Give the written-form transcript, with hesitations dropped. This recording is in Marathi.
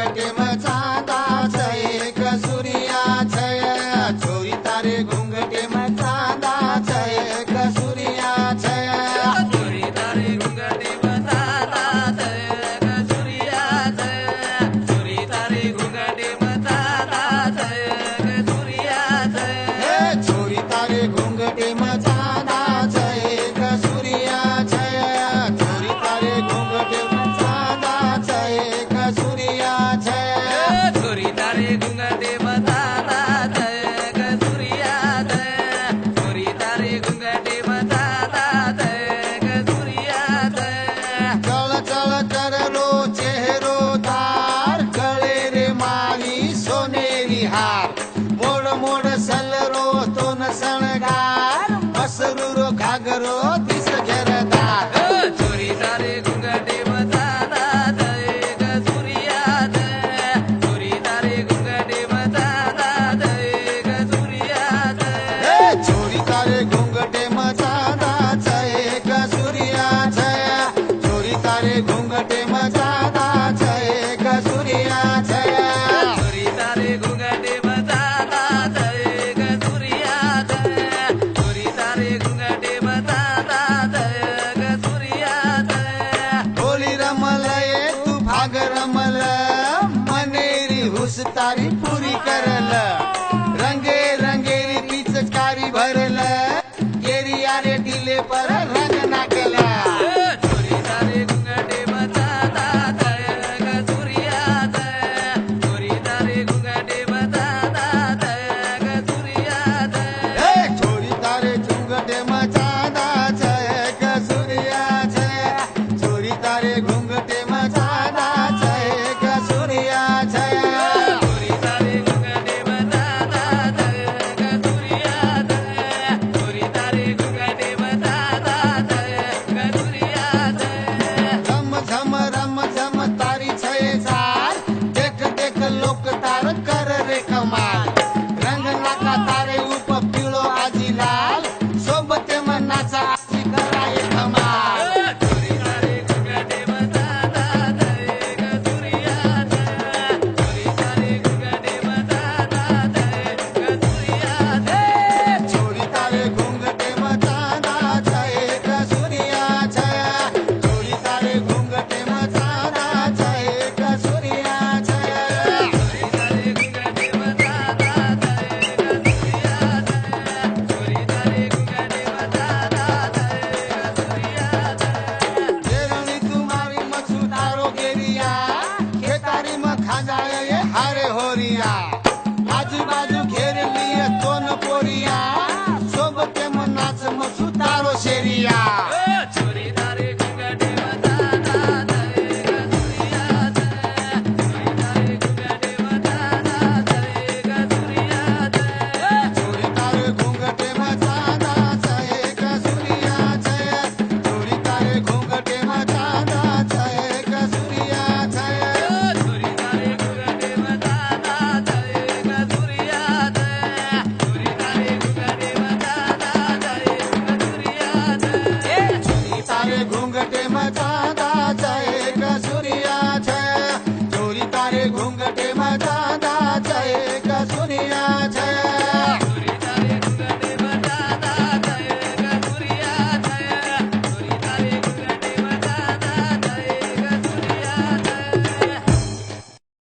घुंगटे मचांदाच एक सूर्याछय चोरी तारे घुंगटे मचांदाच एक सूर्याछय चोरी तारे घुंगटे मचांदाच एक सूर्याछय चोरी तारे घुंगटे मचांदाच एक सूर्याछय चोरी तारे घुंगटे मचांदाच एक सूर्याछय चोरी तारे घुंगटे मचांदाच एक सूर्याछय चोरी तारे घुंगटे मचांदाच एक सूर्याछय चोरी तारे घुंगटे मचांदाच एक सूर्याछय चल चल करलो चेहरो तार गळे रे माली सोनेरी हार मोड मोड सलरो तोन सणगार मसरूरो घागरो दिस घेरदार चोरी तारे घुंगटे मचांदाच एक सूर्याछय चोरी तारे घुंगटे मचांदाच एक सूर्याछय चोरी तारे घुंगटे मचांदाच एक सूर्याछय चोरी तारे घुंगटे मचांदाच एक सूर्याछय चोरी तारे घुंगटे मचांदाच एक सूर्याछय चोरी तारे घुंगटे मचांदाच एक सूर्याछय होली रमलय तू भाग रमल मनेरी हुस तारी पुरी करल रंगे रंगेरी पिचकारी भरल गेरिया रे टिले पर रंग नाकला चोरी तारे घुंगटे मचांदाच एक सूर्याछय चोरी तारे घुंगटे मचांदाच एक सूर्याछय चोरी तारे घुंगटे मचांदाच एक सूर्याछय चोरी तारे घुंगटे मचांदाच एक सूर्याछय चोरी तारे घुंगटे मचांदाच एक सूर्याछय चोरी तारे घुंगटे मचांदाच एक सूर्याछय झम झम रम झम तारी छय चार देख देख लोक तार कर रे कमाल रंग नाका तारे उप पिळो आजी लाल सोबते मनाचा आजी कराय धमाल चोरी तारे घुंगटे मचांदाच एक सूर्याछय चोरी तारे घुंगटे मचांदाच एक सूर्याछय चोरी तारे घुंगटे मचांदाच एक सूर्याछय चोरी तारे घुंगटे मचांदाच एक सूर्याछय चोरी तारे घुंगटे मचांदाच एक सूर्याछय चोरी तारे घुंगटे मचांदाच एक सूर्याछय देरणी तुम्हारी मछू तारो गेरिया खेतारी में खाजाय ये हारे होरिया आजू बाजू घेर लिए तोन पोरिया सोबते मनाच मछू तारो शेरिया चोरी तारे घुंगटे मचांदाच एक सूर्याछय चोरी तारे घुंगटे मचांदाच एक सूर्याछय चोरी तारे घुंगटे मचांदाच एक सूर्याछय चोरी तारे घुंगटे मचांदाच एक सूर्याछय चोरी तारे घुंगटे मचांदाच एक सूर्याछय चोरी तारे घुंगटे मचांदाच एक सूर्याछय चोरी तारे घुंगटे मचांदाच एक सूर्याछय चोरी तारे घुंगटे मचांदाच